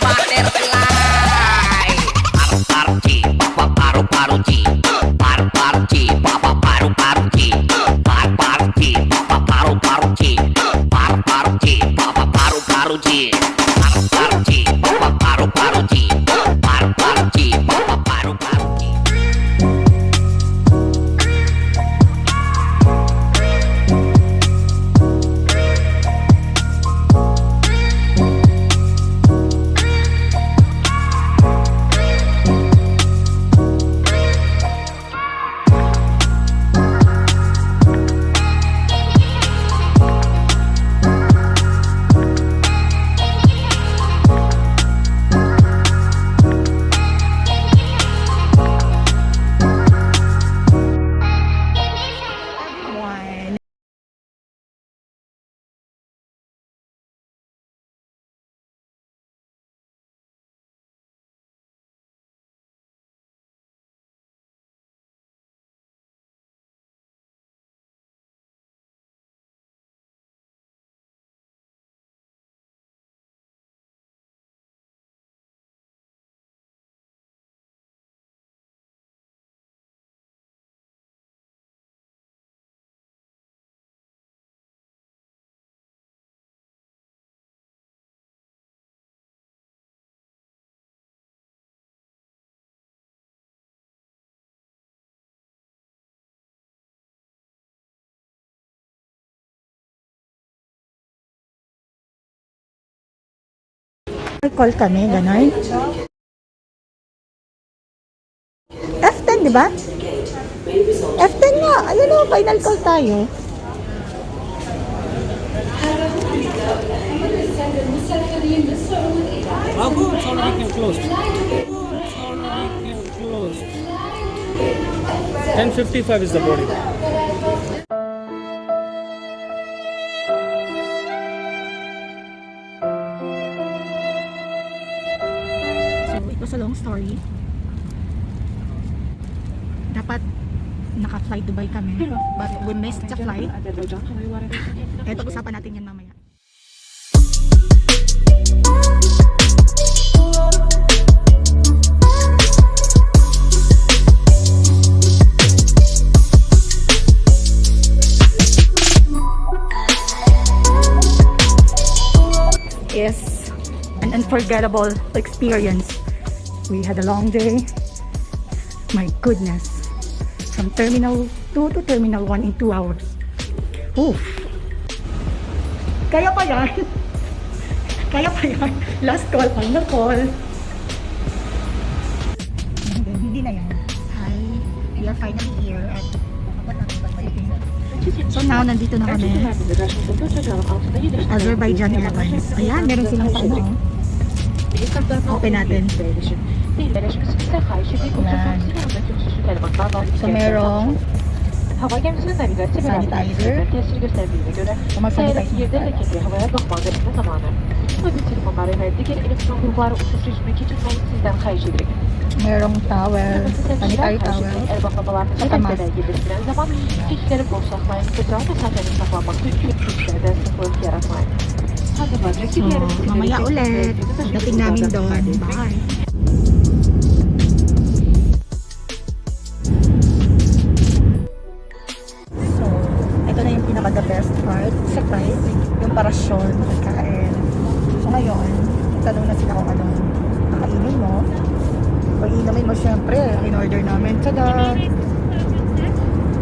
butterfly. Paru-paru-chi, paru-paru-chi. Paru-paru-chi, paru-paru-chi. Paru-paru-chi, paru-paru-chi. Paru-paru-chi, paru-paru-chi. Paru-paru-chi, paru-paru-chi. Paru-paru-chi, paru-paru-chi. May call kami, gano'n. F10, di ba? F10 nga. Ayun o, final call tayo. Oh, good. It's already closed. It's already closed. 10:55 is the boarding. So, it was a long story. Dapat naka-flight Dubai kami, but we missed the flight. Eto, usapan natin yan mamaya. Is an unforgettable experience. We had a long day. My goodness. From Terminal 2 to Terminal 1 in 2 hours. Oof. Kaya pa yan. Kaya pa yan. Last call, final call. And then, hindi na yan. Hi. We are finally here at so now, nandito na kami. Azerbaijan Airlines. Ayan, meron silang paano. Open natin. Ayan. So, merong sanitizer. Mag-sanitize merong towel, sanitary towel, at a mask. So, mamaya ulit. Dating namin doon. Bye! So, ito na yung pinaka-the best part sa flight. Yung parasyon, pagkain. So, ngayon, tanong na sila kung anong kakainin mo. Pag inumin mo, syempre, in-order namin. Tada!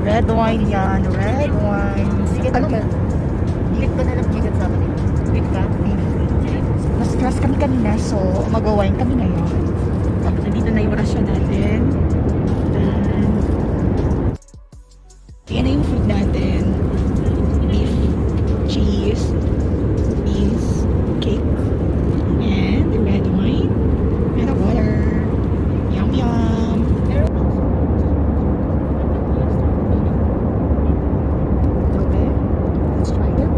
Red wine yan. Red wine. Sige, talaga. Lit ba na lang gigat sa akin? Lit ka? Na-stress kami kanina, so mag-wine kami ngayon. Tapos nandito na yung rasyon natin. Yan na yung food natin. Beef, cheese, beans, cake, and red wine, and a water. Yum yum! Okay, let's try it.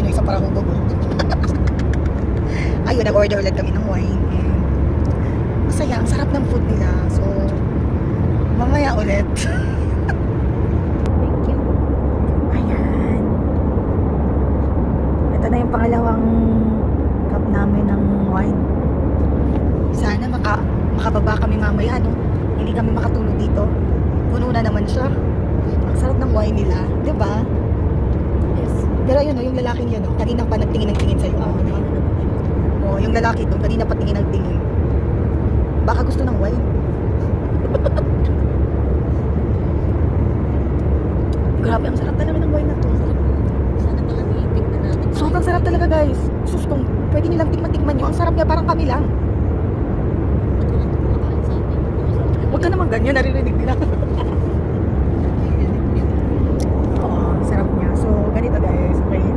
yung isang parang hubog. Ayun, nag-order ulit kami ng wine. And masaya, ang sarap ng food nila. So, mamaya ulit. Thank you. Ayan. Ito na yung pangalawang cup namin ng wine. Sana makababa kami mamaya, no? Hindi kami makatulog dito. Puno na naman siya. Ang sarap ng wine nila, di ba? Yes. Pero yun, no, yung lalaking yun, no, kanina pa nagtingin ng tingin sa'yo. Oh, yung lalaki doon, kanina pa tingin ng tingin. Baka gusto ng wine. Grabe, ang sarap talaga ng wine na to. Sana pala itikman natin. Sobrang sarap talaga, guys. Sus, kung pwede nilang tikman nyo, ang sarap niya, parang kami lang. Huwag ka naman ganyan, naririnig nila. Oo, sarap niya. So, ganito guys, okay?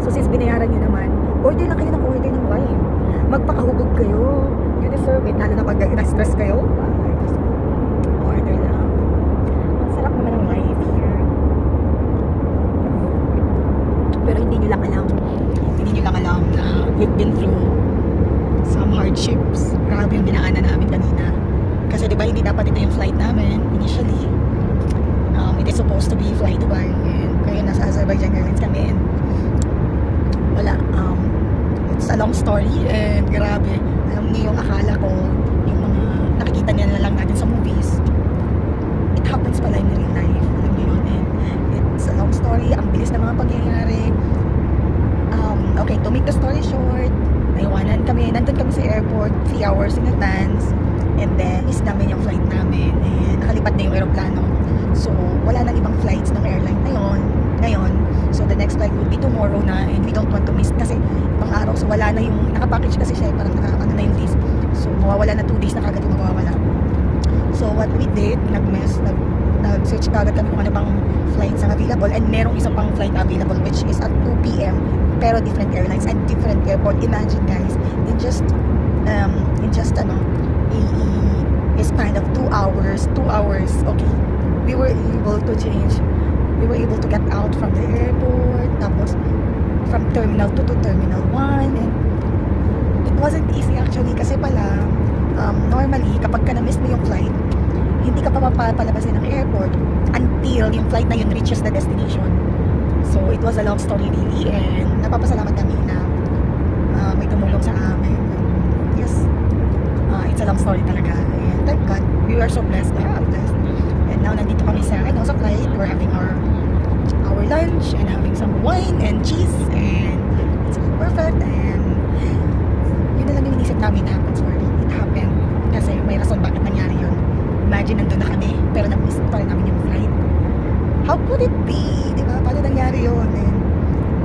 So, since binayaran nyo naman, order lang kayo ng order ng wine. Magpakahubog kayo. You deserve it. Lalo na pag na-stress kayo. Ay, Diyos ko. Order lang. Ang sarap naman ng life here. Pero hindi nyo lang alam. Hindi nyo lang alam na we've been through some hardships. Grabe yung dinaanan namin kanina. Kasi diba hindi dapat ito yung flight namin initially. It is supposed to be fly Dubai. And ngayon nasa Azerbaijan Airlines kami. And wala. It's a long story. And grabe. Alam niyo yung akala ko, yung mga nakikita niya na lang natin sa movies, it happens pala in real life. Alam niyo yun. And it's a long story. Ang bilis ng mga pangyayari. Okay, to make the story short, naiwanan kami. Nandun kami sa airport 3 hours in advance. And then, miss namin yung flight namin. And nakalipat na yung aeroplano. So, wala nang ibang flights ng airline ngayon. So, the next flight will be tomorrow na. And we don't want to miss. Kasi, ibang araw. So, wala na yung, nakapackage kasi siya. Parang ano na yung days. So, mawawala na 2 days na kagad yung mawawala. So, what we did, nag-search kagad kami kung ano bang flights ang available. And merong isa pang flight available, which is at 2 p.m. Pero different airlines and different airport. Imagine, guys, in just a span of 2 hours, okay, we were able to get out from the airport, tapos from terminal 2 to terminal 1, and it wasn't easy actually, kasi pala normally, kapag ka na-miss mo yung flight, hindi ka pa mapapalabasin ng airport until yung flight na yun reaches the destination. So, it was a long story really, and napapasalamat kami na may tumulong sa amin. Yes, it's a long story talaga. And thank God, we were so blessed. And now, nandito kami sa flight. We're having our lunch and having some wine and cheese. And it's perfect. And yun na lang yung inisip namin happens for it. It happened. Kasi may rason bakit nangyari yun. Imagine, nandun na kami, pero nag-miss pa rin namin yung flight. How could it be? Diba? Paano nangyari yun? And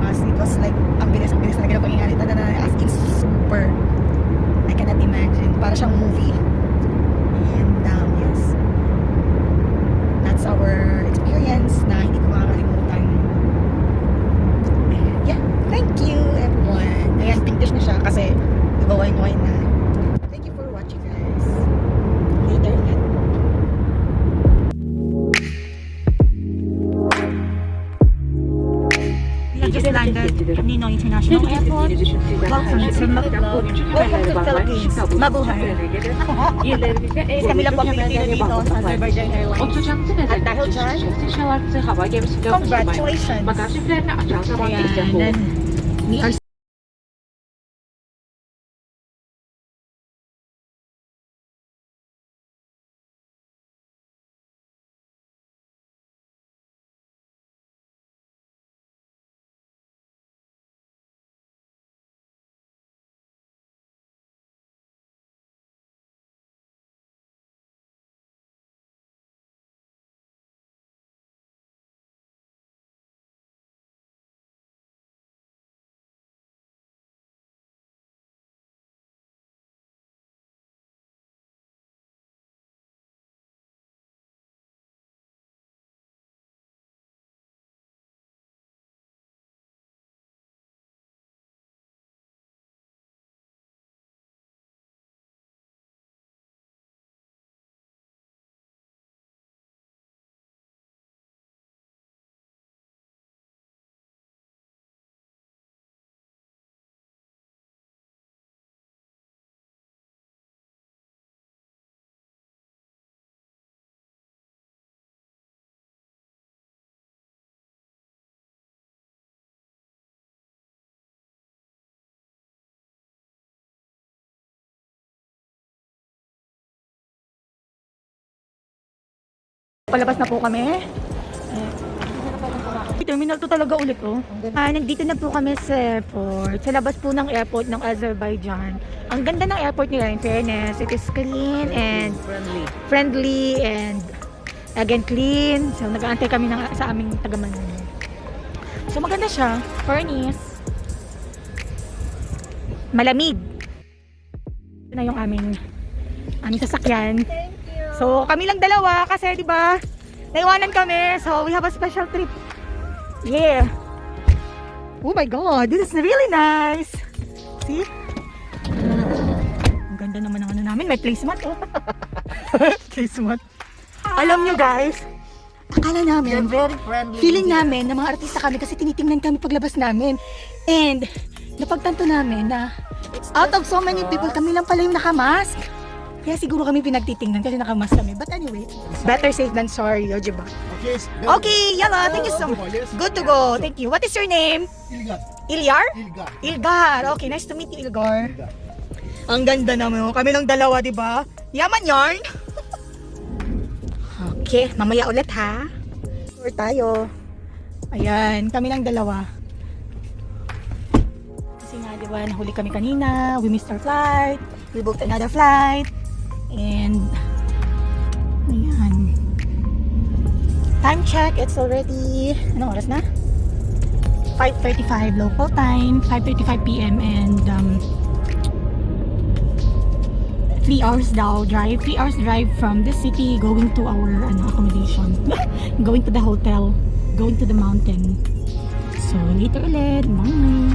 it was like, ang bilis talaga ng pangyayari. As in, super. I cannot imagine. Para siyang movie. And yes, that's our experience na hindi ko makakalimutan. And yeah, thank you everyone. Ayan, pink dish na siya kasi diba wine na. Thank you for watching, guys. Later ulit. We just landed Ninoy International Airport. Welcome to Philippines. Mabuhay. Kami lang po ang Pilipino dito sa Azerbaijan Airlines. At dahil dyan, congratulations. Ayan. We are Palabas na po kami. Terminal 2 talaga ulit, oh. Nandito na po kami sa airport. Sa labas po ng airport ng Azerbaijan. Ang ganda ng airport nila, in fairness. It is clean and friendly and again clean. So nag-aantay kami sa aming taga-Manila. So maganda siya. Fairness. Malamig. Ito na yung aming sasakyan. So kami lang dalawa kasi 'di ba? Naiwanan kami. So we have a special trip. Yeah. Oh my god, this is really nice. See? Ang ganda naman ng ano namin, may placemat oh. Placemat. Alam nyo guys, akala namin, Very friendly. feeling namin na mga artista kami kasi tinitingnan kami paglabas namin. And napagtanto namin na out of so many people, kami lang pala yung nakamask. Kaya siguro kami pinagtitingnan kasi nakamask kami. But anyway, better safe than sorry, o diba? Okay, yalla, thank you so much. Good to go, thank you. What is your name? Ilyar? Ilgar. Okay, nice to meet you, Ilgar. Ang ganda naman. Kami lang dalawa, di ba? Yaman yarn. Okay, mamaya ulit ha. Tour tayo. Ayan, kami lang dalawa. Kasi nga, di ba, nahuli kami kanina. We missed our flight. We booked another flight. And ayan. Time check, it's already, anong oras na? 5:35 local time, 5:35 p.m. and 3 hours daw drive, 3 hours drive from the city going to our accommodation. Going to the hotel, going to the mountain. So later ulit, bye.